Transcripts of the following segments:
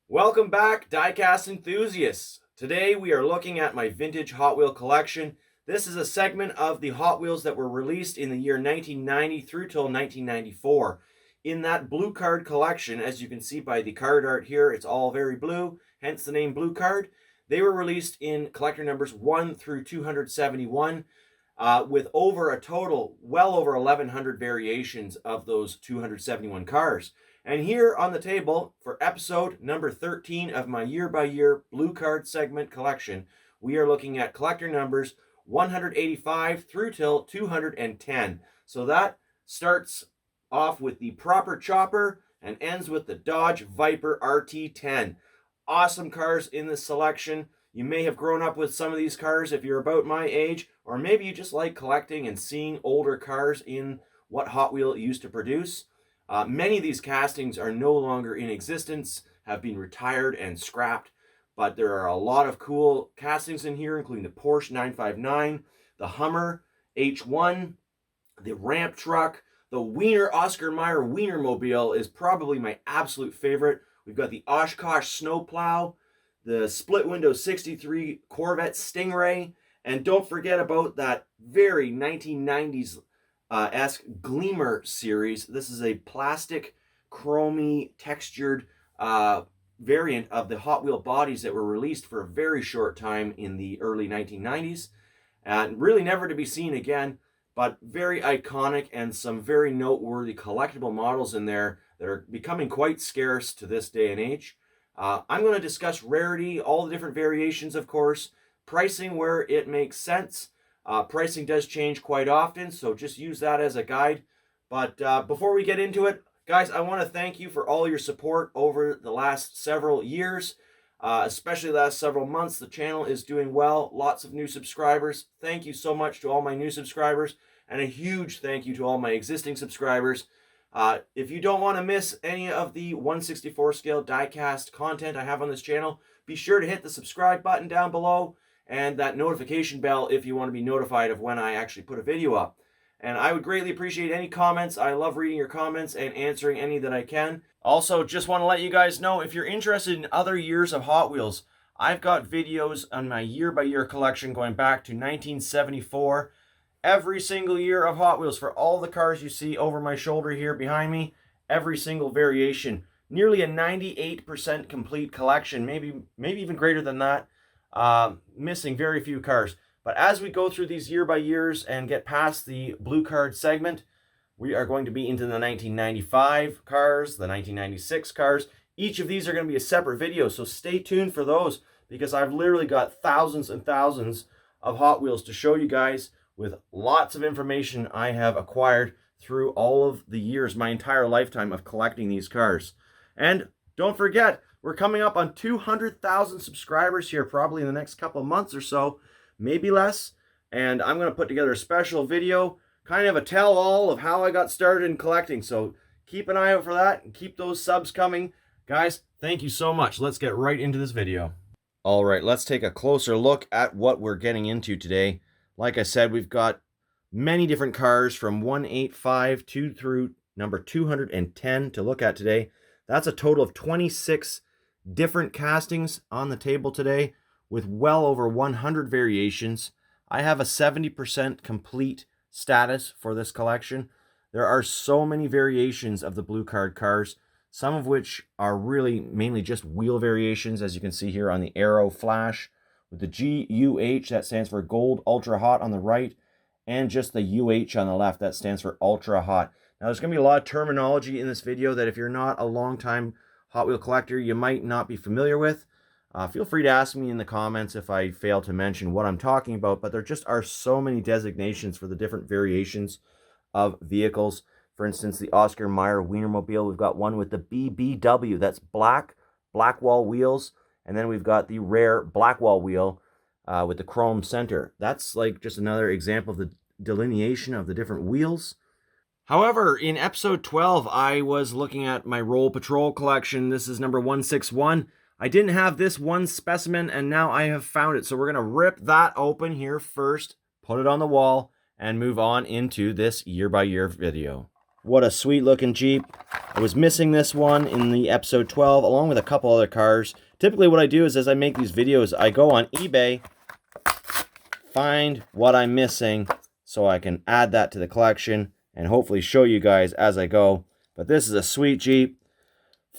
Welcome back, diecast enthusiasts. Today we are looking at my vintage Hot Wheel collection. This is a segment of the Hot Wheels that were released in the year 1990 through till 1994. In that blue card collection, as you can see by the card art here, it's all very blue, hence the name Blue Card. They were released in collector numbers 1 through 271, with over a total, well over 1,100 variations of those 271 cars. And here on the table, for episode number 13 of my year-by-year Blue Card segment collection, we are looking at collector numbers 185 through till 210. So that starts off with the proper chopper and ends with the Dodge Viper RT10. Awesome cars in this selection. You may have grown up with some of these cars if you're about my age, or maybe you just like collecting and seeing older cars in what Hot Wheel used to produce. Many of these castings are no longer in existence, have been retired and scrapped, but there are a lot of cool castings in here, including the Porsche 959, the Hummer H1, the ramp truck, the Oscar Mayer Weiner Mobile is probably my absolute favorite. We've got the Oshkosh Snow Plow, the split window 63 Corvette Stingray, and don't forget about that very 1990s esque Gleamer series. This is a plastic, chromy, textured variant of the Hot Wheel bodies that were released for a very short time in the early 1990s, and really never to be seen again, but very iconic and some very noteworthy collectible models in there that are becoming quite scarce to this day and age. I'm going to discuss rarity, all the different variations, of course, pricing where it makes sense. Pricing does change quite often, so just use that as a guide. But before we get into it, guys, I want to thank you for all your support over the last several years, especially the last several months. The channel is doing well. Lots of new subscribers. Thank you so much to all my new subscribers, and a huge thank you to all my existing subscribers. If you don't want to miss any of the 1/64 scale diecast content I have on this channel, be sure to hit the subscribe button down below and that notification bell if you want to be notified of when I actually put a video up. And I would greatly appreciate any comments. I love reading your comments and answering any that I can. Also, just want to let you guys know, if you're interested in other years of Hot Wheels, I've got videos on my year-by-year collection going back to 1974. Every single year of Hot Wheels for all the cars you see over my shoulder here behind me. Every single variation. Nearly a 98% complete collection, maybe even greater than that. Missing very few cars. But as we go through these year by years and get past the blue card segment, we are going to be into the 1995 cars, the 1996 cars. Each of these are going to be a separate video, so stay tuned for those, because I've literally got thousands and thousands of Hot Wheels to show you guys, with lots of information I have acquired through all of the years, my entire lifetime of collecting these cars. And don't forget, we're coming up on 200,000 subscribers here probably in the next couple of months or so, maybe less. And I'm going to put together a special video, kind of a tell-all of how I got started in collecting. So keep an eye out for that and keep those subs coming. Guys, thank you so much. Let's get right into this video. All right, let's take a closer look at what we're getting into today. Like I said, we've got many different cars from 185 through number 210 to look at today. That's a total of 26 different castings on the table today, with well over 100 variations. I have a 70% complete status for this collection. There are so many variations of the blue card cars, some of which are really mainly just wheel variations, as you can see here on the Aeroflash, with the GUH, that stands for Gold Ultra Hot on the right, and just the UH on the left, that stands for Ultra Hot. Now, there's going to be a lot of terminology in this video that if you're not a long-time Hot Wheel collector, you might not be familiar with. Feel free to ask me in the comments if I fail to mention what I'm talking about, but there just are so many designations for the different variations of vehicles. For instance, the Oscar Mayer Weiner Mobile, we've got one with the BBW, that's black wall wheels, and then we've got the rare black wall wheel with the chrome center. That's like just another example of the delineation of the different wheels. However, in episode 12, I was looking at my Roll Patrol collection. This is number 161. I didn't have this one specimen, and now I have found it. So we're going to rip that open here first, put it on the wall, and move on into this year-by-year video. What a sweet looking Jeep. I was missing this one in the episode 12 along with a couple other cars. Typically what I do is as I make these videos, I go on eBay, find what I'm missing so I can add that to the collection and hopefully show you guys as I go. But this is a sweet Jeep.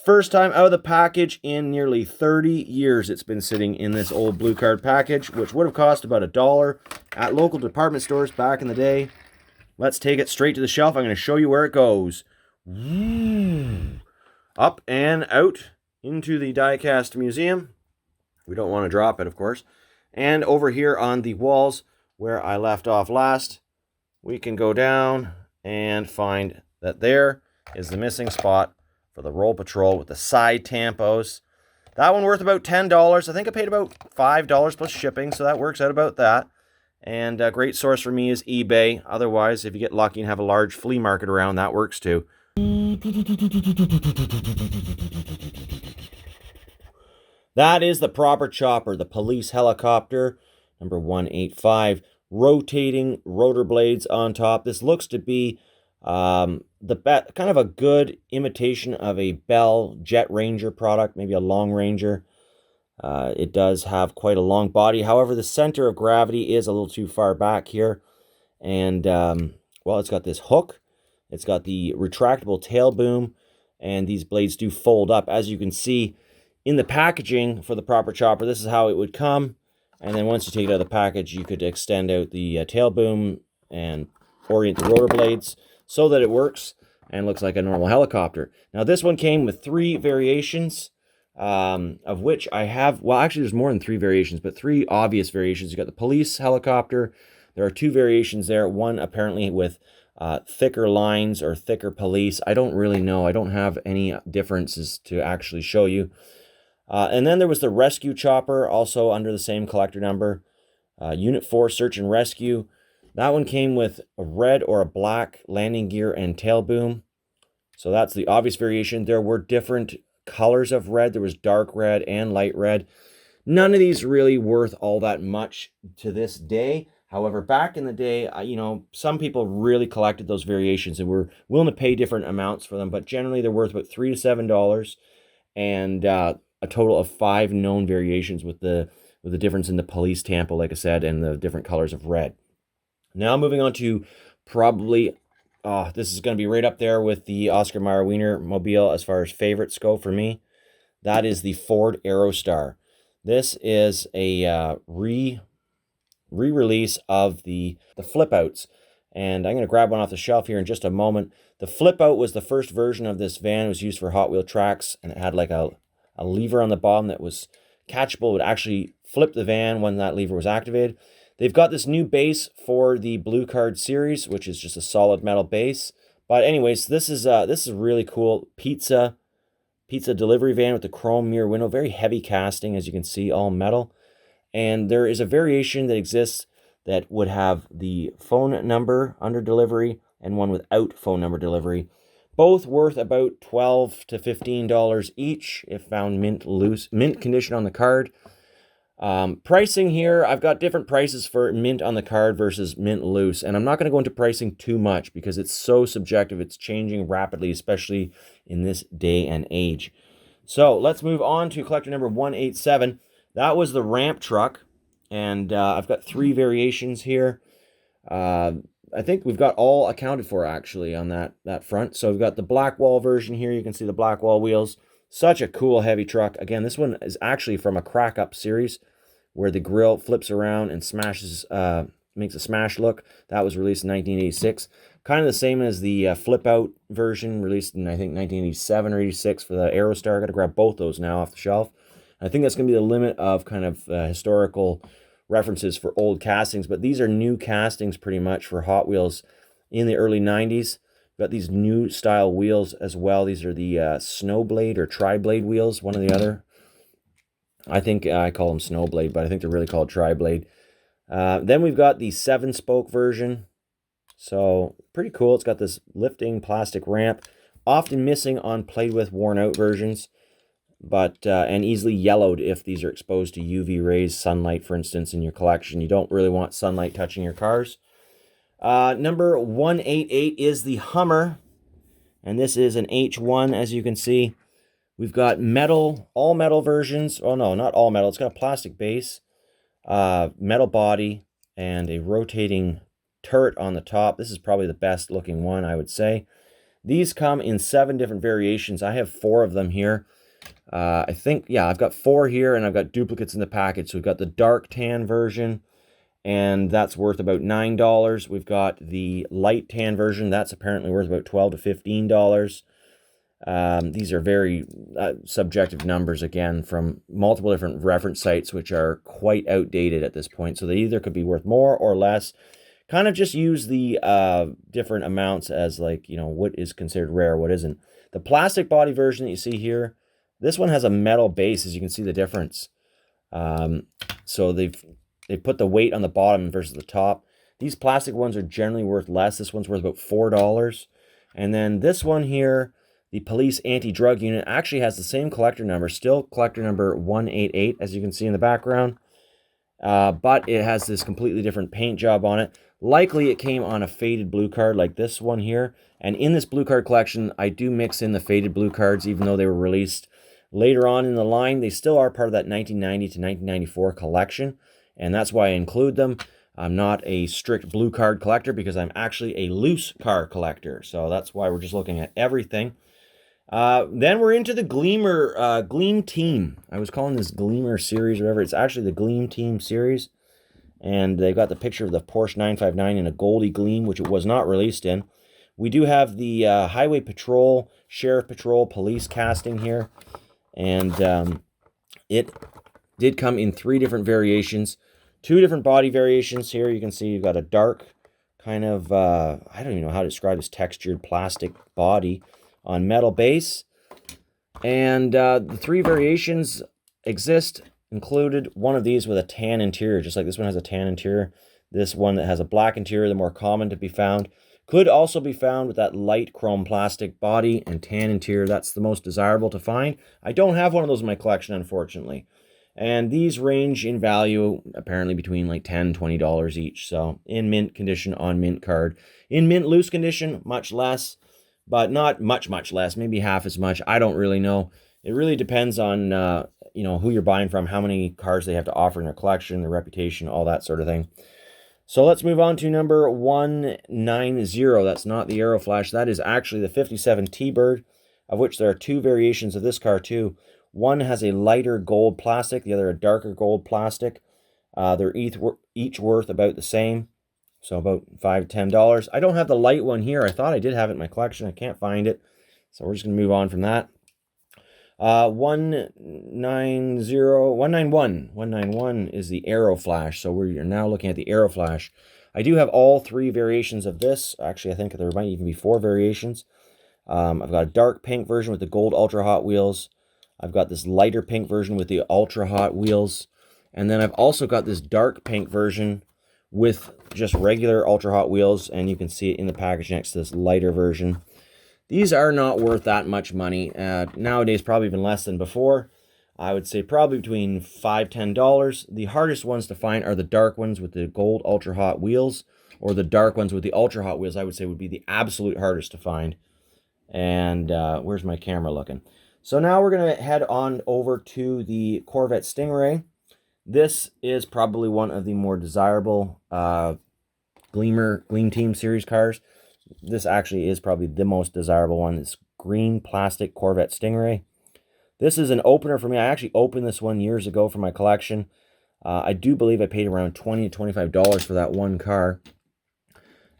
First time out of the package in nearly 30 years it's been sitting in this old blue card package, which would have cost about $1 at local department stores back in the day. Let's take it straight to the shelf. I'm going to show you where it goes. Up and out into the diecast museum. We don't want to drop it, of course. And over here on the walls where I left off last, we can go down and find that there is the missing spot for the roll patrol with the side tampos. That one worth about $10. I think I paid about $5 plus shipping, so that works out about that. And a great source for me is eBay. Otherwise, if you get lucky and have a large flea market around, that works too. That is the proper chopper, the police helicopter, number 185. Rotating rotor blades on top. This looks to be kind of a good imitation of a Bell Jet Ranger product, maybe a Long Ranger. It does have quite a long body. However, the center of gravity is a little too far back here. And, well, it's got this hook. It's got the retractable tail boom. And these blades do fold up. As you can see in the packaging for the proper chopper, this is how it would come. And then once you take it out of the package, you could extend out the tail boom and orient the rotor blades so that it works and looks like a normal helicopter. Now, this one came with 3 variations. Of which I have, well, actually there's more than 3 variations, but 3 obvious variations. You got the police helicopter. There are 2 variations there. One apparently with thicker lines or thicker police. I don't really know. I don't have any differences to actually show you. And then there was the rescue chopper, also under the same collector number. Unit 4 search and rescue. That one came with a red or a black landing gear and tail boom. So that's the obvious variation. There were different colors of red. There was dark red and light red. None of these really worth all that much to this day. However, back in the day, some people really collected those variations and were willing to pay different amounts for them, but generally they're worth about $3 to $7 and a total of 5 known variations with the difference in the police tampo, like I said, and the different colors of red. Now moving on to probably this is going to be right up there with the Oscar Mayer Weiner Mobile as far as favorites go for me. That is the Ford Aerostar. This is a re-release of the flip outs. And I'm going to grab one off the shelf here in just a moment. The flip out was the first version of this van. It was used for Hot Wheel tracks, and it had like a lever on the bottom that was catchable. It would actually flip the van when that lever was activated. They've got this new base for the Blue Card series, which is just a solid metal base. But anyways, this is really cool pizza delivery van with the chrome mirror window, very heavy casting, as you can see, all metal. And there is a variation that exists that would have the phone number under delivery and one without phone number delivery. Both worth about $12 to $15 each if found mint condition on the card. Pricing here, I've got different prices for mint on the card versus mint loose, and I'm not going to go into pricing too much because it's so subjective. It's changing rapidly, especially in this day and age. So let's move on to collector number 187. That was the ramp truck, and I've got 3 variations here. I think we've got all accounted for actually on that front. So we've got the black wall version here. You can see the black wall wheels. Such a cool heavy truck. Again, this one is actually from a crack up series where the grill flips around and smashes, makes a smash look. That was released in 1986. Kind of the same as the flip out version released in, I think, 1987 or 86 for the Aerostar. I got to grab both those now off the shelf. I think that's going to be the limit of kind of historical references for old castings, but these are new castings pretty much for Hot Wheels in the early 90s. Got these new style wheels as well. These are the Snowblade or Tri-Blade wheels, one or the other. I think I call them Snowblade, but I think they're really called Tri-Blade. Then we've got the 7-spoke version. So pretty cool. It's got this lifting plastic ramp, often missing on played with, worn out versions, but and easily yellowed if these are exposed to UV rays, sunlight, for instance, in your collection. You don't really want sunlight touching your cars. Number 188 is the Hummer. and this is an H1, as you can see. We've got metal, all metal versions. Oh no, not all metal. It's got a plastic base, metal body, and a rotating turret on the top. This is probably the best looking one, I would say. These come in 7 different variations. I have 4 of them here. I think, yeah, I've got 4 here, and I've got duplicates in the package. So we've got the dark tan version, and that's worth about $9. We've got the light tan version. That's apparently worth about $12 to $15. These are very subjective numbers, again, from multiple different reference sites, which are quite outdated at this point. So they either could be worth more or less. Kind of just use the different amounts as, like, you know, what is considered rare, what isn't. The plastic body version that you see here, this one has a metal base, as you can see the difference. So they put the weight on the bottom versus the top. These plastic ones are generally worth less. This one's worth about $4. And then this one here, the police anti-drug unit, actually has the same collector number, still collector number 188, as you can see in the background. But it has this completely different paint job on it. Likely it came on a faded blue card like this one here. And in this blue card collection, I do mix in the faded blue cards, even though they were released later on in the line. They still are part of that 1990 to 1994 collection, and that's why I include them. I'm not a strict blue card collector because I'm actually a loose car collector. So that's why we're just looking at everything. Then we're into the Gleam Team. I was calling this Gleamer series or whatever. It's actually the Gleam Team series. And they've got the picture of the Porsche 959 in a goldy gleam, which it was not released in. We do have the Highway Patrol, Sheriff Patrol, Police casting here. And it did come in 3 different variations. 2 different body variations here. You can see you've got a dark kind of, I don't even know how to describe this, textured plastic body on metal base. And the 3 variations exist. Included one of these with a tan interior, just like this one has a tan interior. This one that has a black interior, the more common to be found. Could also be found with that light chrome plastic body and tan interior. That's the most desirable to find. I don't have one of those in my collection, unfortunately. And these range in value apparently between like $10, $20 each. So in mint condition on mint card. In mint loose condition, much less, but not much less, maybe half as much. I don't really know. It really depends on, you know, who you're buying from, how many cars they have to offer in their collection, their reputation, all that sort of thing. So let's move on to number 190. That's not the Aeroflash. That is actually the 57 TiBird, of which there are 2 variations of this car too. One has a lighter gold plastic, the other a darker gold plastic. They're each worth about the same, so about $5 to $10. I don't have the light one here. I thought I did have it in my collection. I can't find it, so we're just going to move on from that. 191 is the Aeroflash. So we're now looking at the Aeroflash. I do have all 3 variations of this. Actually, I think there might even be 4 variations. I've got a dark pink version with the gold Ultra Hot wheels. I've got this lighter pink version with the Ultra Hot wheels. And then I've also got this dark pink version with just regular Ultra Hot wheels. And you can see it in the package next to this lighter version. These are not worth that much money. Nowadays, probably even less than before. I would say probably between $5 to $10. The hardest ones to find are the dark ones with the gold Ultra Hot wheels, or the dark ones with the Ultra Hot wheels, I would say would be the absolute hardest to find. And where's my camera looking? So now we're going to head on over to the Corvette Stingray. This is probably one of the more desirable Gleam Team series cars. This actually is probably the most desirable one. This green plastic Corvette Stingray. This is an opener for me. I actually opened this one years ago for my collection. I do believe I paid around $20 to $25 for that one car.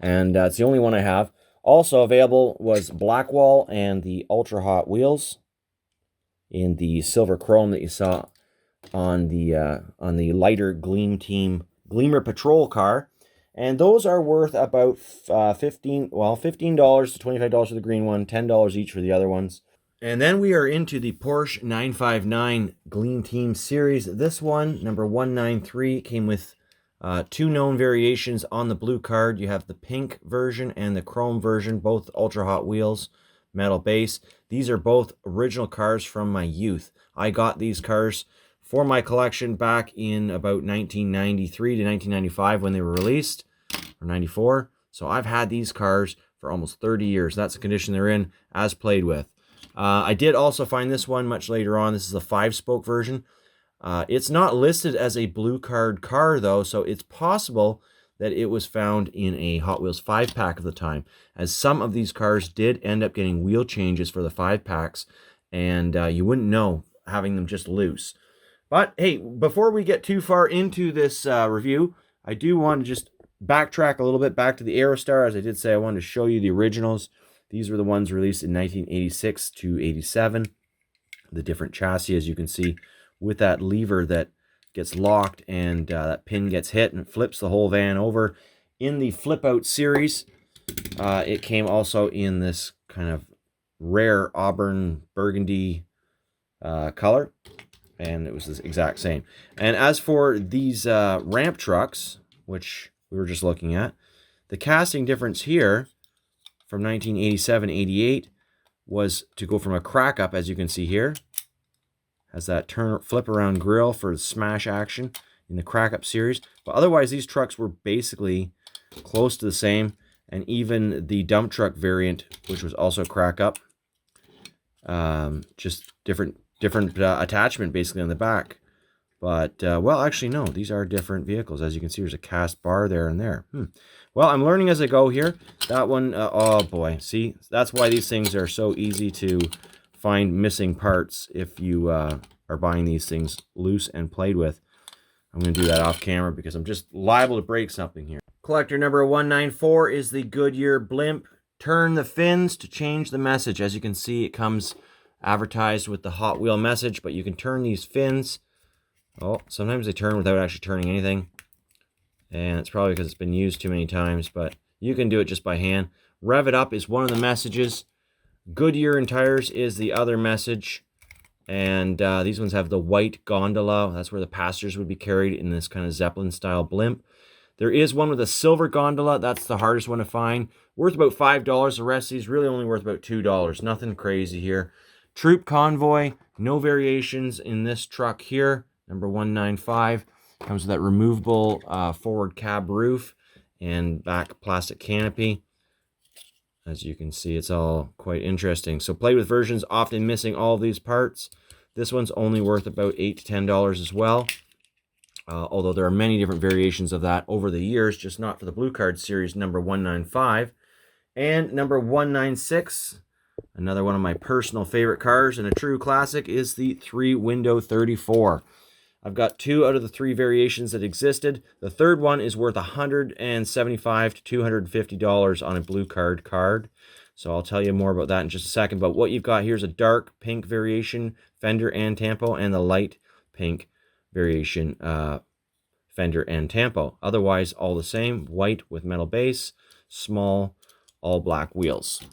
And it's the only one I have. Also available was Blackwall and the Ultra Hot wheels in the silver chrome that you saw on the lighter Gleam Team Gleamer Patrol car. And those are worth about $15 to $25 for the green one, $10 each for the other ones. And then we are into the Porsche 959 Gleam Team series. This one, number 193, came with 2 known variations on the blue card. You have the pink version and the chrome version, both Ultra Hot wheels, metal base. These are both original cars from my youth. I got these cars for my collection back in about 1993 to 1995 when they were released, or 94. So I've had these cars for for almost 30 years. That's the condition they're in, as played with. I did also find this one much later on. This is a 5-spoke version. It's not listed as a blue card car, though, so it's possible that it was found in a Hot Wheels 5-pack of the time, as some of these cars did end up getting wheel changes for the 5-packs, and you wouldn't know having them just loose. But hey, before we get too far into this review, I do want to just backtrack a little bit back to the Aerostar. As I did say, I wanted to show you the originals. These were the ones released in 1986 to 87. The different chassis, as you can see, with that lever that gets locked and that pin gets hit and it flips the whole van over. In the flip out series, it came also in this kind of rare auburn burgundy color, and it was the exact same. And as for these ramp trucks, which we were just looking at, the casting difference here from 1987-88 was to go from a crack up, as you can see here, has that flip around grill for the smash action in the crack up series. But otherwise, these trucks were basically close to the same, and even the dump truck variant, which was also crack up, just different attachment basically on the back. But well, actually no, these are different vehicles. As you can see, there's a cast bar there and there. Well, I'm learning as I go here. That one, oh boy, see, that's why these things are so easy to find missing parts if you are buying these things loose and played with. I'm going to do that off camera because I'm just liable to break something here. Collector number 194 is the Goodyear Blimp. Turn the fins to change the message. As you can see, it comes advertised with the Hot Wheel message, but you can turn these fins. Oh, sometimes they turn without actually turning anything. And it's probably because it's been used too many times, but you can do it just by hand. Rev it up is one of the messages. Goodyear and tires is the other message. And these ones have the white gondola. That's where the passengers would be carried in this kind of Zeppelin-style blimp. There is one with a silver gondola. That's the hardest one to find. Worth about $5. The rest of these really only worth about $2. Nothing crazy here. Troop Convoy. No variations in this truck here. Number 195. Comes with that removable forward cab roof and back plastic canopy. As you can see, it's all quite interesting. So played with versions often missing all of these parts. This one's only worth about $8 to $10 as well. Although there are many different variations of that over the years, just not for the Blue Card series number 195. And number 196, another one of my personal favorite cars and a true classic, is the 3-window 34. I've got 2 out of the 3 variations that existed. The third one is worth $175 to $250 on a Blue Card card. So I'll tell you more about that in just a second. But what you've got here is a dark pink variation fender and tampo, and the light pink variation fender and tampo. Otherwise, all the same. White with metal base, small, all black wheels.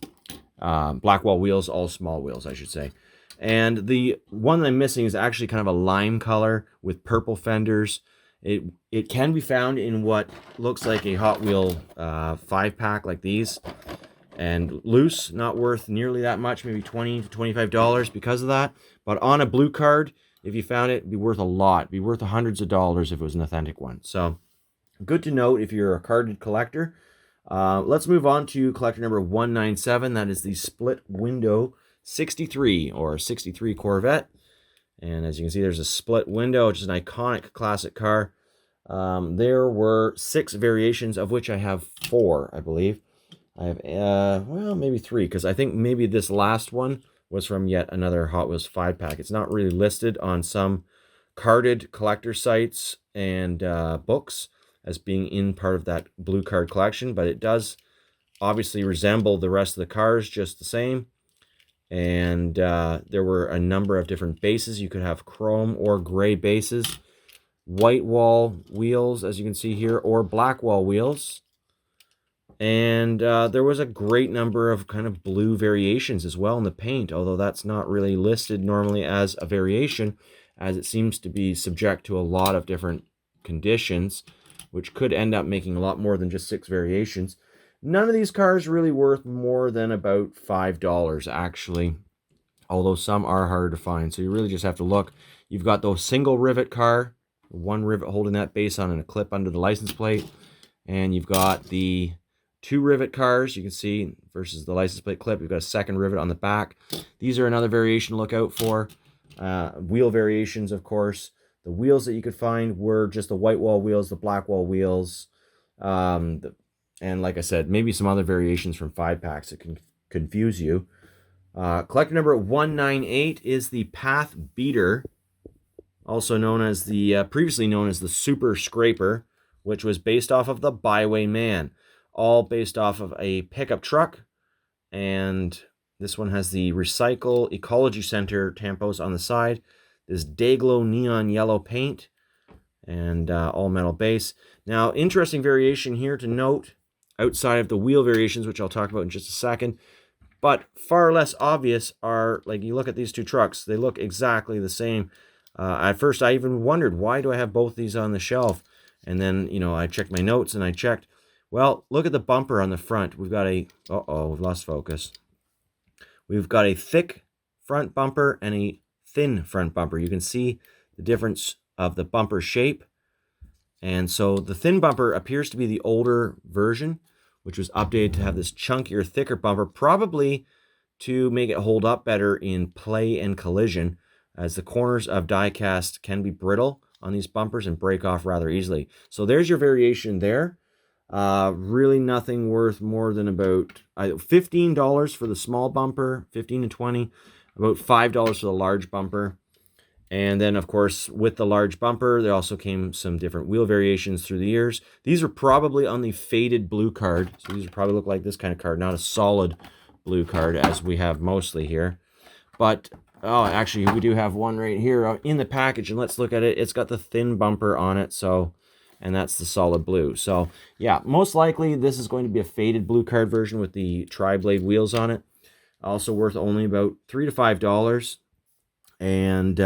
Black wall wheels, all small wheels, I should say. And the one that I'm missing is actually kind of a lime color with purple fenders. It can be found in what looks like a Hot Wheel 5-pack like these. And loose, not worth nearly that much, maybe $20 to $25 because of that. But on a Blue Card, if you found it, it'd be worth a lot. It'd be worth hundreds of dollars if it was an authentic one. So good to note if you're a carded collector. Let's move on to collector number 197. That is the split window 63 or 63 Corvette. And as you can see, there's a split window, which is an iconic classic car. There were 6 variations, of which I have 4, I believe. I have, well, maybe 3, because I think maybe this last one was from yet another Hot Wheels 5-pack. It's not really listed on some carded collector sites and books as being in part of that Blue Card collection, but it does obviously resemble the rest of the cars just the same. And there were a number of different bases. You could have chrome or gray bases, white wall wheels, as you can see here, or black wall wheels. And there was a great number of kind of blue variations as well in the paint, although that's not really listed normally as a variation, as it seems to be subject to a lot of different conditions, which could end up making a lot more than just 6 variations. None of these cars really worth more than about $5, actually, although some are harder to find. So you really just have to look. You've got the single rivet car, one rivet holding that base on and a clip under the license plate. And you've got the 2 rivet cars, you can see, versus the license plate clip. We've got a second rivet on the back. These are another variation to look out for. Wheel variations, of course. The wheels that you could find were just the white wall wheels, the black wall wheels, and like I said, maybe some other variations from 5-packs that can confuse you. Collector number 198 is the Path Beater, also known as the, previously known as the Super Scraper, which was based off of the Byway Man, all based off of a pickup truck. And this one has the Recycle Ecology Center tampos on the side, this Dayglow neon yellow paint, and all metal base. Now, interesting variation here to note, outside of the wheel variations, which I'll talk about in just a second, but far less obvious are, like, you look at these two trucks, they look exactly the same. At first, I even wondered, why do I have both these on the shelf? And then, you know, I checked my notes and I checked. Well, look at the bumper on the front. We've got a, we've lost focus. We've got a thick front bumper and a thin front bumper. You can see the difference of the bumper shape. And so the thin bumper appears to be the older version, which was updated to have this chunkier, thicker bumper, probably to make it hold up better in play and collision, as the corners of diecast can be brittle on these bumpers and break off rather easily. So there's your variation there. Really nothing worth more than about $15 for the small bumper, 15 to 20, about $5 for the large bumper. And then, of course, with the large bumper, there also came some different wheel variations through the years. These are probably on the faded blue card. So these probably look like this kind of card, not a solid blue card as we have mostly here. But, oh, actually, we do have one right here in the package. And let's look at it. It's got the thin bumper on it. So, and that's the solid blue. So, yeah, most likely this is going to be a faded blue card version with the tri-blade wheels on it. Also worth only about $3 to $5. And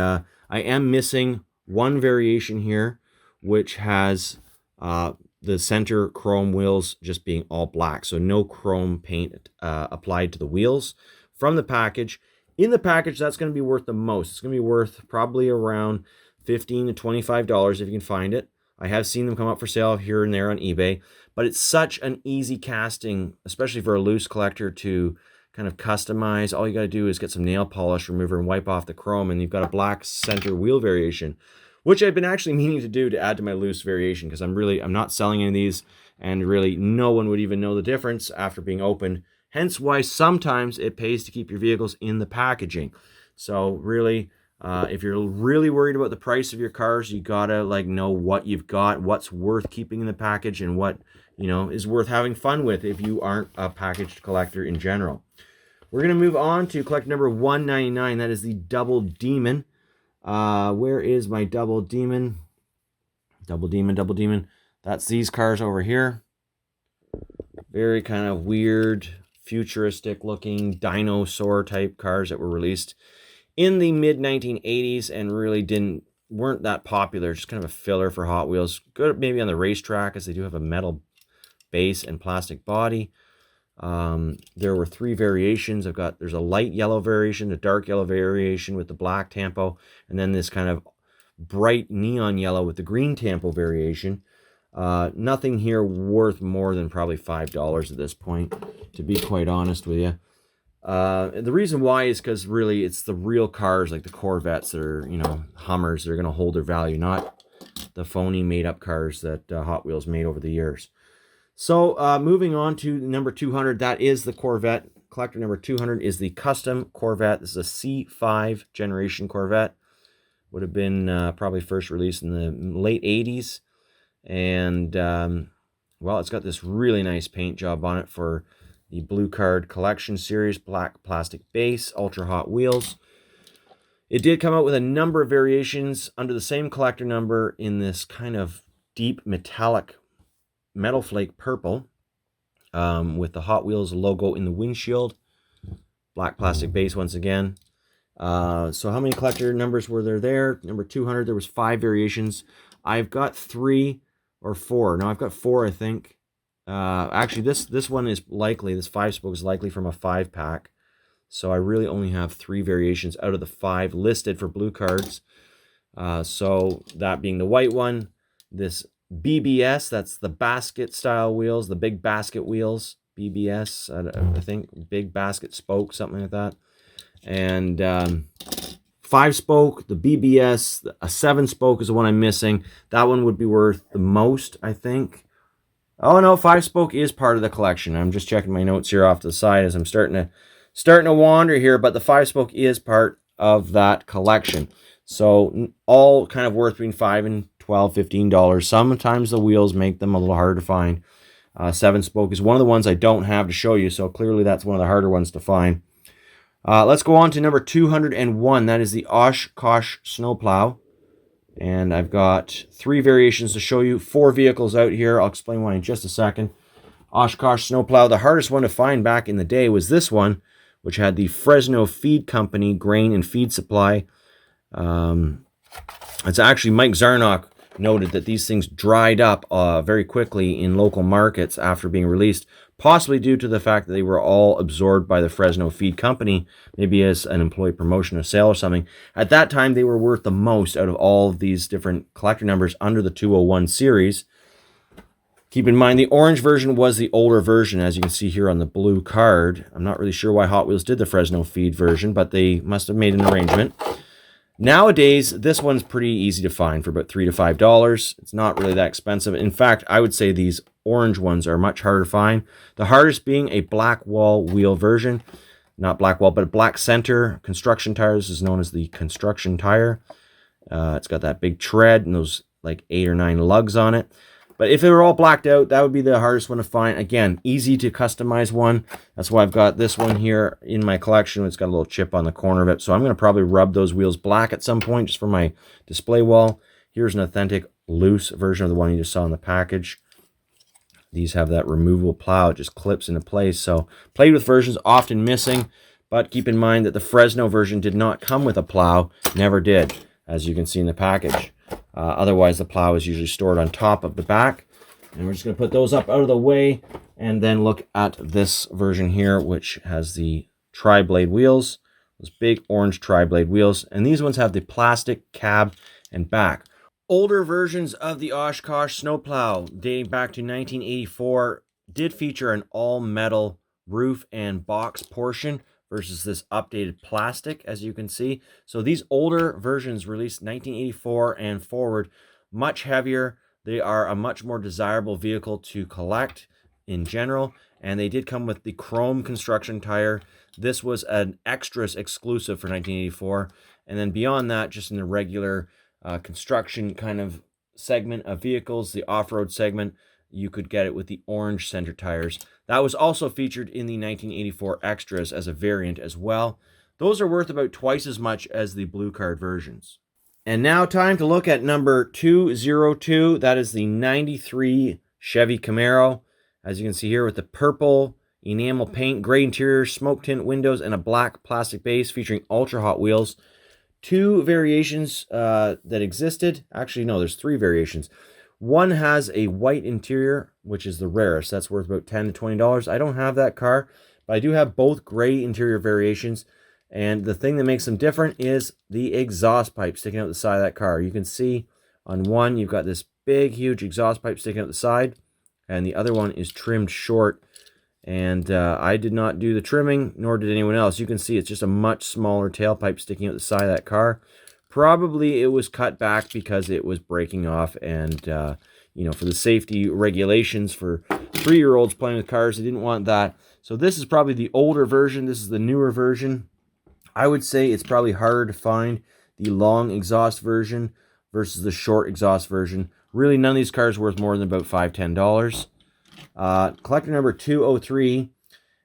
I am missing one variation here, which has the center chrome wheels just being all black. So no chrome paint applied to the wheels from the package. In the package, that's going to be worth the most. It's going to be worth probably around $15 to $25 if you can find it. I have seen them come up for sale here and there on eBay, but it's such an easy casting, especially for a loose collector, to kind of customize. All you got to do is get some nail polish remover and wipe off the chrome, and you've got a black center wheel variation, which I've been actually meaning to do to add to my loose variation, because I'm not selling any of these, and really no one would even know the difference after being opened. Hence why sometimes it pays to keep your vehicles in the packaging. So really, if you're really worried about the price of your cars, you gotta know what you've got, what's worth keeping in the package, and what is worth having fun with if you aren't a packaged collector in general. We're going to move on to collector number 199. That is the Double Demon. Where is my Double Demon? Double Demon. That's these cars over here. Very kind of weird, futuristic looking dinosaur type cars that were released in the mid 1980s and really weren't that popular. Just kind of a filler for Hot Wheels. Good maybe on the racetrack, as they do have a metal base and plastic body. There were 3 variations. There's a light yellow variation, a dark yellow variation with the black tampo, and then this kind of bright neon yellow with the green tampo variation. Nothing here worth more than probably $5 at this point, to be quite honest with you. The reason why is because really it's the real cars like the Corvettes that are, Hummers, that are going to hold their value, not the phony made-up cars that Hot Wheels made over the years. So moving on to number 200, that is the Corvette. Collector number 200 is the custom Corvette. This is a C5 generation Corvette. Would have been probably first released in the late 80s. And, well, it's got this really nice paint job on it for the Blue Card Collection Series. Black plastic base, ultra hot wheels. It did come out with a number of variations under the same collector number in this kind of deep metallic metal flake purple, with the Hot Wheels logo in the windshield. Black plastic base once again. So how many collector numbers were there? Number 200, there was 5 variations. I've got 3 or 4. No, I've got 4, I think. Actually, this one is likely, this 5-spoke is likely from a 5-pack. So I really only have 3 variations out of the 5 listed for blue cards. So that being the white one, this BBS, that's the basket style wheels, the big basket wheels. BBS, I think, big basket spoke, something like that. And 5-spoke, the BBS, a 7-spoke is the one I'm missing. That one would be worth the most, I think. Oh no, 5-spoke is part of the collection. I'm just checking my notes here off to the side as I'm starting to wander here, but the 5-spoke is part of that collection. So all kind of worth between $5 and $12, $15. Sometimes the wheels make them a little harder to find. 7-spoke is one of the ones I don't have to show you, so clearly that's one of the harder ones to find. Let's go on to number 201. That is the Oshkosh Snow Plow. And I've got 3 variations to show you. 4 vehicles out here. I'll explain why in just a second. Oshkosh Snow Plow. The hardest one to find back in the day was this one, which had the Fresno Feed Company grain and feed supply. It's actually Mike Zarnock noted that these things dried up very quickly in local markets after being released, possibly due to the fact that they were all absorbed by the Fresno Feed Company, maybe as an employee promotion or sale or something. At that time, they were worth the most out of all of these different collector numbers under the 201 series. Keep in mind, the orange version was the older version, as you can see here on the blue card. I'm not really sure why Hot Wheels did the Fresno Feed version, but they must have made an arrangement. Nowadays, this one's pretty easy to find for about $3 to $5. It's not really that expensive. In fact, I would say these orange ones are much harder to find. The hardest being a black wall wheel version. Not black wall, but a black center. Construction tire. This is known as the construction tire. It's got that big tread and those like 8 or 9 lugs on it. But if they were all blacked out, that would be the hardest one to find. Again, easy to customize one. That's why I've got this one here in my collection. It's got a little chip on the corner of it. So I'm going to probably rub those wheels black at some point just for my display wall. Here's an authentic loose version of the one you just saw in the package. These have that removable plow. It just clips into place. So played with versions, often missing. But keep in mind that the Fresno version did not come with a plow. Never did, as you can see in the package. Otherwise, the plow is usually stored on top of the back. And we're just going to put those up out of the way and then look at this version here, which has the tri-blade wheels, those big orange tri-blade wheels. And these ones have the plastic cab and back. Older versions of the Oshkosh Snowplow, dating back to 1984, did feature an all-metal roof and box portion versus this updated plastic, as you can see. So these older versions released 1984 and forward, much heavier. They are a much more desirable vehicle to collect in general, and they did come with the chrome construction tire. This was an extras exclusive for 1984, and then beyond that, just in the regular construction kind of segment of vehicles, the off-road segment, you could get it with the orange center tires. That was also featured in the 1984 extras as a variant as well. Those are worth about twice as much as the blue card versions. And now time to look at number 202. That is the 93 Chevy Camaro. As you can see here with the purple enamel paint, gray interior, smoke tint windows, and a black plastic base featuring ultra hot wheels. 2 variations that existed. Actually, no, there's 3 variations. One has a white interior, which is the rarest. That's worth about $10 to $20. I don't have that car, but I do have both gray interior variations. And the thing that makes them different is the exhaust pipe sticking out the side of that car. You can see on one, you've got this big, huge exhaust pipe sticking out the side, and the other one is trimmed short. And I did not do the trimming, nor did anyone else. You can see it's just a much smaller tailpipe sticking out the side of that car. Probably it was cut back because it was breaking off, and you know, for the safety regulations for 3-year-olds playing with cars, they didn't want that. So this is probably the older version. This is the newer version. I would say it's probably harder to find the long exhaust version versus the short exhaust version. Really, none of these cars are worth more than about $5 to $10. Collector number 203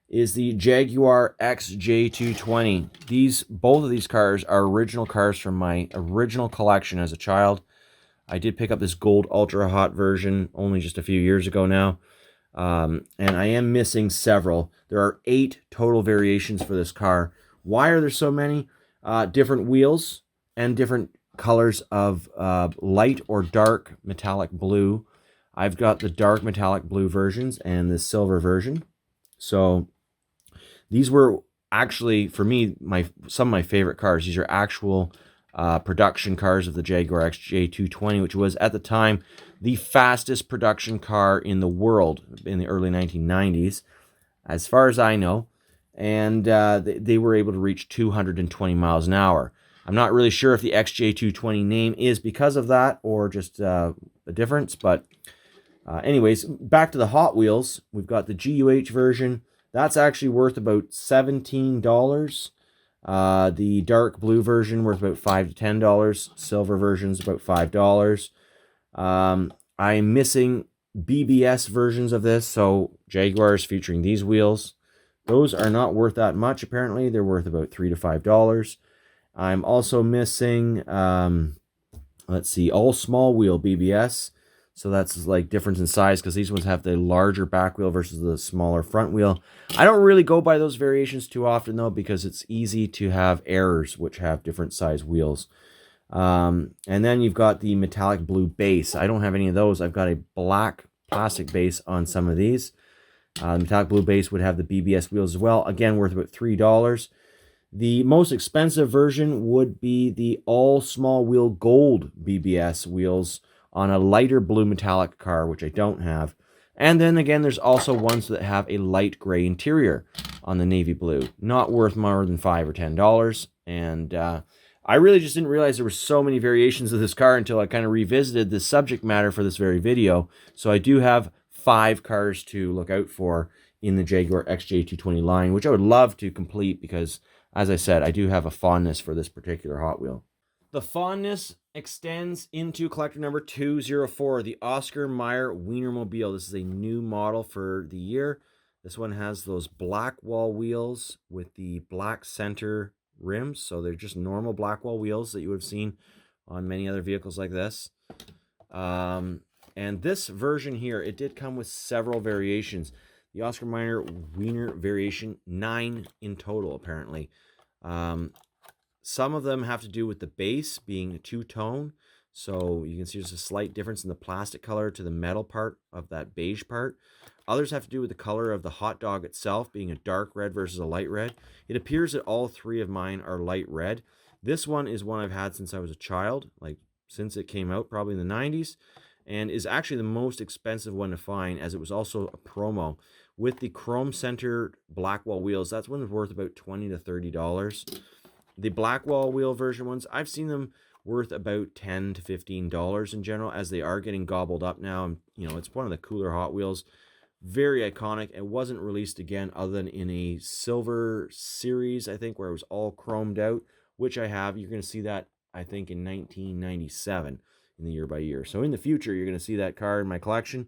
is the Jaguar XJ220. Both of these cars are original cars from my original collection as a child. I did pick up this gold ultra hot version only just a few years ago now. And I am missing several. There are 8 total variations for this car. Why are there so many? Different wheels and different colors of light or dark metallic blue. I've got the dark metallic blue versions and the silver version. So these were actually, for me, some of my favorite cars. These are actual production cars of the Jaguar XJ220, which was at the time the fastest production car in the world in the early 1990s, as far as I know. And they were able to reach 220 miles an hour. I'm not really sure if the XJ220 name is because of that or just a difference, but anyways, back to the Hot Wheels. We've got the GUH version. That's actually worth about $17. The dark blue version worth about $5 to $10. Silver version's about $5. I'm missing BBS versions of this, so Jaguars featuring these wheels. Those are not worth that much, apparently. They're worth about $3 to $5. I'm also missing, let's see, all small wheel BBS. So that's like difference in size because these ones have the larger back wheel versus the smaller front wheel. I don't really go by those variations too often though because it's easy to have errors which have different size wheels. And then you've got the metallic blue base. I don't have any of those. I've got a black plastic base on some of these. The metallic blue base would have the BBS wheels as well. Again, worth about $3. The most expensive version would be the all small wheel gold BBS wheels on a lighter blue metallic car, which I don't have. And then again, there's also ones that have a light gray interior on the navy blue. Not worth more than $5 or $10. And I really just didn't realize there were so many variations of this car until I kind of revisited the subject matter for this very video. So I do have 5 cars to look out for in the Jaguar XJ220 line, which I would love to complete because, as I said, I do have a fondness for this particular Hot Wheel. The fondness extends into collector number 204, the Oscar Mayer Weiner Mobile. This is a new model for the year. This one has those black wall wheels with the black center rims. So they're just normal black wall wheels that you would have seen on many other vehicles like this. And this version here, it did come with several variations. The Oscar Mayer Weiner variation, 9 in total, apparently. Some of them have to do with the base being a two-tone. So you can see there's a slight difference in the plastic color to the metal part of that beige part. Others have to do with the color of the hot dog itself being a dark red versus a light red. It appears that all 3 of mine are light red. This one is one I've had since I was a child, like since it came out, probably in the 90s, and is actually the most expensive one to find as it was also a promo. With the chrome-centered Blackwall wheels, that's one that's worth about $20 to $30. The Blackwall wheel version ones, I've seen them worth about $10 to $15 in general, as they are getting gobbled up now. And, you know, it's one of the cooler Hot Wheels. Very iconic. It wasn't released again other than in a silver series, I think, where it was all chromed out, which I have. You're going to see that, I think, in 1997 in the year by year. So in the future, you're going to see that car in my collection.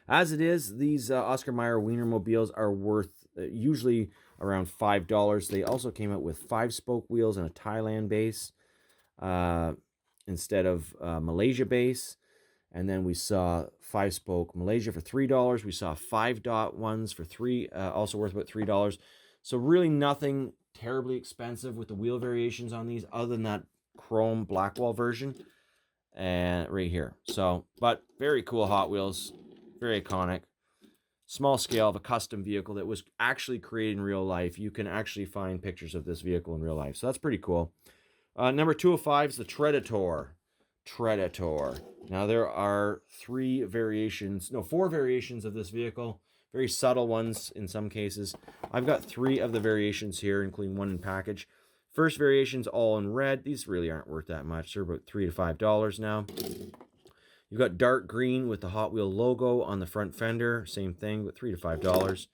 As it is, these Oscar Mayer Weiner Mobiles are worth usually around $5. They also came out with 5-spoke wheels and a Thailand base instead of Malaysia base. And then we saw 5-spoke Malaysia for $3. We saw 5-dot ones for $3, also worth about $3. So really nothing terribly expensive with the wheel variations on these other than that chrome Blackwall version and right here. So, but very cool Hot Wheels, very iconic. Small scale of a custom vehicle that was actually created in real life. You can actually find pictures of this vehicle in real life. So that's pretty cool. Number 205 is the Treditor. Treaditor. Now there are 4 variations of this vehicle. Very subtle ones in some cases. I've got 3 of the variations here, including one in package. First variation's all in red. These really aren't worth that much. They're about $3 to $5 now. You've got dark green with the Hot Wheel logo on the front fender. Same thing, but $3 to $5.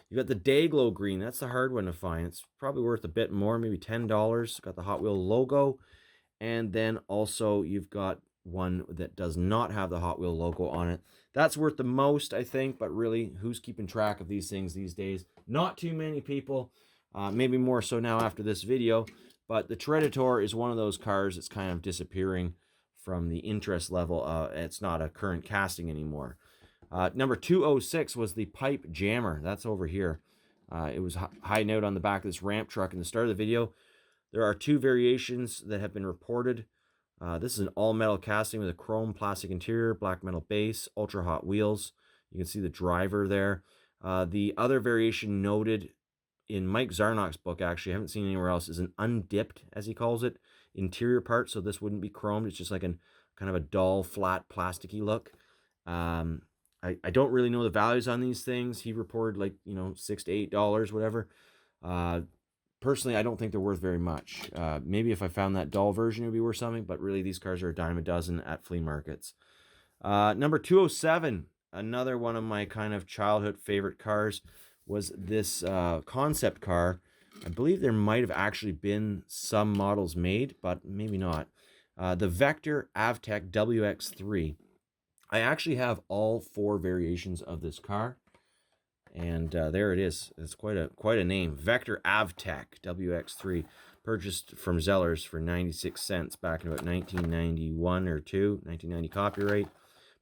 You've got the Dayglow green. That's the hard one to find. It's probably worth a bit more, maybe $10. Got the Hot Wheel logo. And then also you've got one that does not have the Hot Wheel logo on it. That's worth the most, I think, but really, who's keeping track of these things these days? Not too many people. Maybe more so now after this video. But the Treditor is one of those cars that's kind of disappearing from the interest level. It's not a current casting anymore. Number 206 was the Pipe Jammer. That's over here. It was hiding out on the back of this ramp truck in the start of the video. There are 2 variations that have been reported. This is an all-metal casting with a chrome plastic interior, black metal base, ultra hot wheels. You can see the driver there. The other variation noted in Mike Zarnock's book, actually, I haven't seen anywhere else, is an undipped, as he calls it, interior part, so this wouldn't be chromed. It's just like a kind of a dull, flat, plasticky look. I don't really know the values on these things. He reported like, you know, $6 to $8, whatever. Personally, I don't think they're worth very much. Maybe if I found that dull version, it would be worth something, but really these cars are a dime a dozen at flea markets. Number 207, another one of my kind of childhood favorite cars, was this concept car. I believe there might have actually been some models made, but maybe not. The Vector Avtech WX3. I actually have all 4 variations of this car, and there it is. It's quite a name. Vector Avtech WX3, purchased from Zellers for 96 cents back in about 1991 or 2, 1990 copyright.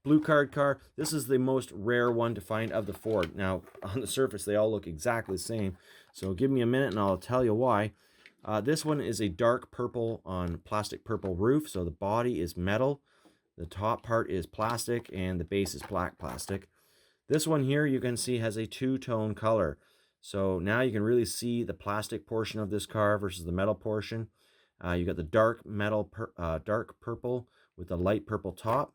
Blue card car. This is the most rare one to find of the Ford. Now, on the surface, they all look exactly the same, so give me a minute and I'll tell you why. This one is a dark purple on plastic purple roof, so the body is metal, the top part is plastic, and the base is black plastic. This one here, you can see, has a two-tone color. So now you can really see the plastic portion of this car versus the metal portion. You got the dark metal, dark purple with the light purple top.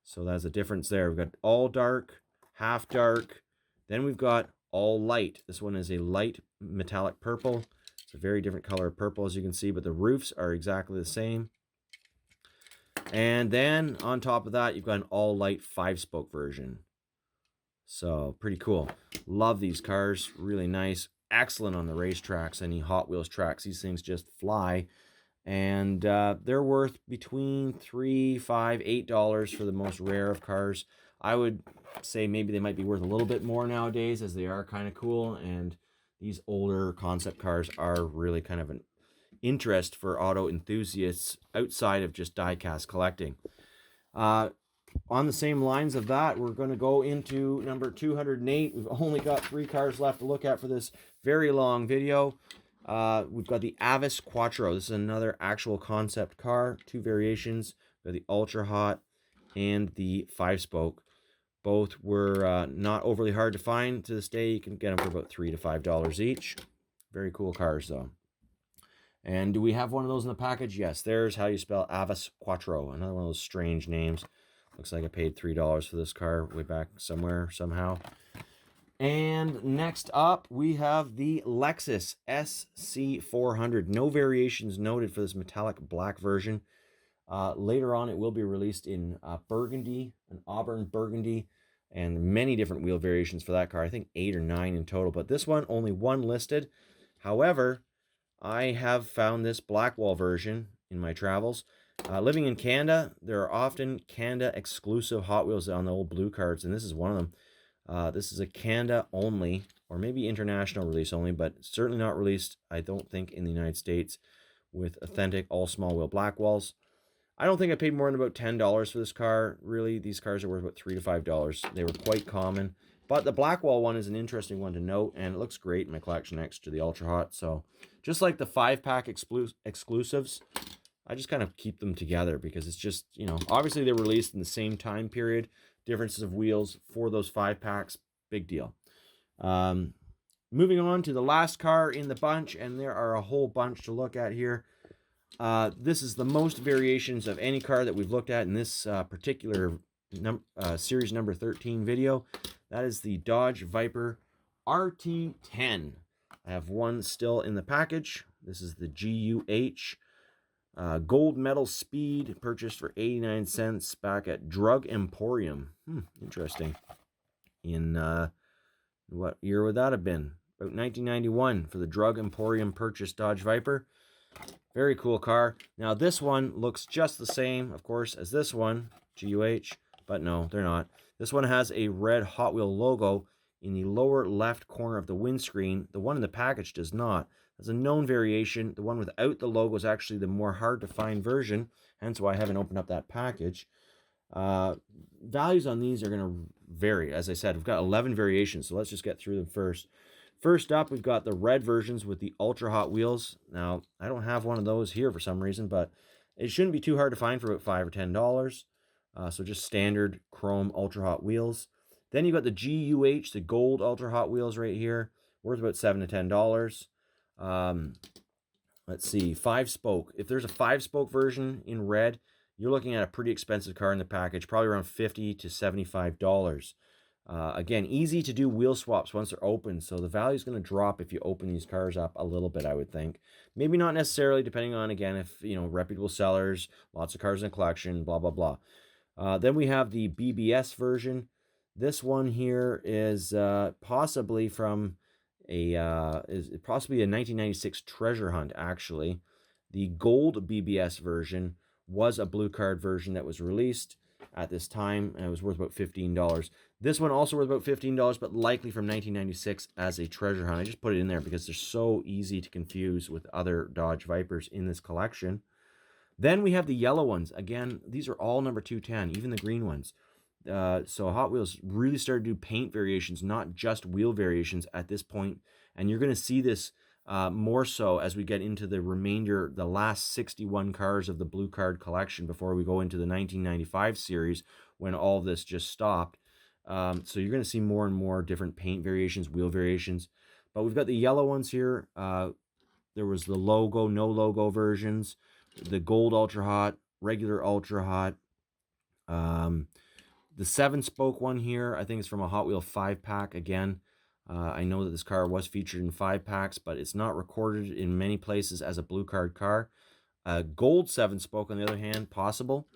So that's a difference there. We've got all dark, half dark. Then we've got all light. This one is a light metallic purple. It's a very different color of purple, as you can see, but the roofs are exactly the same. And then on top of that, you've got an all light 5-spoke version. So pretty cool. Love these cars. Really nice. Excellent on the racetracks, any Hot Wheels tracks. These things just fly. And they're worth between $3, $5, $8 for the most rare of cars. I would say maybe they might be worth a little bit more nowadays, as they are kind of cool. And these older concept cars are really kind of an interest for auto enthusiasts outside of just die-cast collecting. On the same lines of that, we're going to go into number 208. We've only got 3 cars left to look at for this very long video. We've got the Avus Quattro. This is another actual concept car. 2 variations. We've got the Ultra Hot and the 5-spoke. Both were not overly hard to find to this day. You can get them for about $3 to $5 each. Very cool cars, though. And do we have one of those in the package? Yes, there's how you spell Avus Quattro. Another one of those strange names. Looks like I paid $3 for this car way back somewhere, somehow. And next up, we have the Lexus SC400. No variations noted for this metallic black version. Later on, it will be released in burgundy, an auburn burgundy, and many different wheel variations for that car. I think 8 or 9 in total, but this one, only 1 listed. However, I have found this Blackwall version in my travels. Living in Canada, there are often Canada exclusive Hot Wheels on the old blue cards, and this is one of them. This is a Canada only, or maybe international release only, but certainly not released, I don't think, in the United States with authentic all small wheel Blackwalls. I don't think I paid more than about $10 for this car. Really, these cars are worth about $3 to $5. They were quite common, but the Blackwall one is an interesting one to note, and it looks great in my collection next to the Ultra Hot. So just like the 5-pack exclusives, I just kind of keep them together because it's just, you know, obviously they're released in the same time period. Differences of wheels for those 5-packs, big deal. Moving on to the last car in the bunch, and there are a whole bunch to look at here. This is the most variations of any car that we've looked at in this particular series number 13 video. That is the Dodge Viper RT10. I have one still in the package. This is the GUH. Gold medal speed, purchased for 89 cents back at Drug Emporium. Interesting. In what year would that have been? About 1991 for the Drug Emporium purchased Dodge Viper. Very cool car. Now this one looks just the same, of course, as this one, GUH, but no, they're not. This one has a red Hot Wheel logo in the lower left corner of the windscreen. The one in the package does not. As a known variation, the one without the logo is actually the more hard to find version, hence why I haven't opened up that package. Values on these are going to vary. As I said, we've got 11 variations, so let's just get through them first. First up, we've got the red versions with the Ultra Hot wheels. Now, I don't have one of those here for some reason, but it shouldn't be too hard to find for about $5 or $10. So just standard chrome Ultra Hot wheels. Then you've got the GUH, the gold Ultra Hot wheels right here, worth about $7 to $10. let's see, 5-spoke. If there's a 5-spoke version in red, you're looking at a pretty expensive car in the package, probably around $50 to $75. Again, easy to do wheel swaps once they're open, so the value is going to drop if you open these cars up a little bit, I would think. Maybe not necessarily, depending on, again, if, you know, reputable sellers, lots of cars in the collection, blah, blah, blah. Then we have the BBS version. This one here is possibly from is possibly a 1996 treasure hunt, actually. The gold BBS version was a blue card version that was released at this time, and it was worth about $15. This one also worth about $15, but likely from 1996 as a treasure hunt. I just put it in there because they're so easy to confuse with other Dodge Vipers in this collection. Then we have the yellow ones. Again, these are all number 210, even the green ones. So Hot Wheels really started to do paint variations, not just wheel variations at this point. And you're going to see this more so as we get into the remainder, the last 61 cars of the blue card collection before we go into the 1995 series when all of this just stopped. So you're going to see more and more different paint variations, wheel variations. But we've got the yellow ones here. There was the logo, no logo versions, the gold ultra hot, regular ultra hot. The 7-spoke one here, I think it's from a Hot Wheel 5-pack again. I know that this car was featured in 5-packs, but it's not recorded in many places as a blue card car. Gold 7-spoke, on the other hand, possible.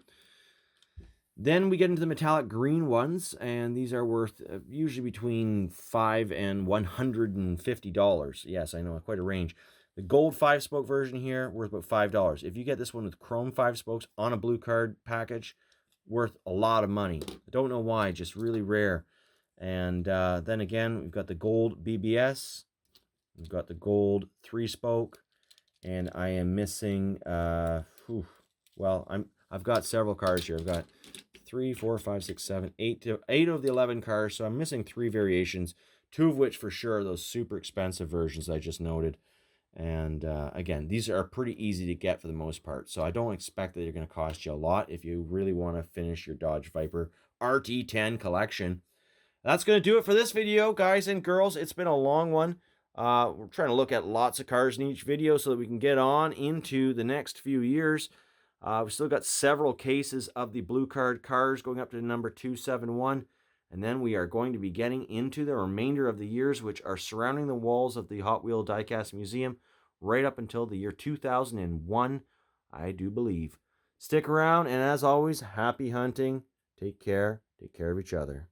Then we get into the metallic green ones, and these are worth usually between $5 and $150. Yes, I know, quite a range. The gold 5-spoke version here, worth about $5. If you get this one with chrome 5-spokes on a blue card package, worth a lot of money. I don't know why, just really rare. And then again, we've got the gold BBS. We've got the gold 3-spoke. And I am missing, well, I've got several cars here. I've got 3, 4, 5, 6, 7, 8 of the 11 cars. So I'm missing 3 variations, 2 of which for sure are those super expensive versions I just noted. And again, these are pretty easy to get for the most part. So I don't expect that they're going to cost you a lot if you really want to finish your Dodge Viper RT10 collection. That's going to do it for this video, guys and girls. It's been a long one. We're trying to look at lots of cars in each video so that we can get on into the next few years. We've still got several cases of the blue card cars going up to number 271. And then we are going to be getting into the remainder of the years which are surrounding the walls of the Hot Wheel Diecast Museum right up until the year 2001, I do believe. Stick around, and as always, happy hunting. Take care of each other.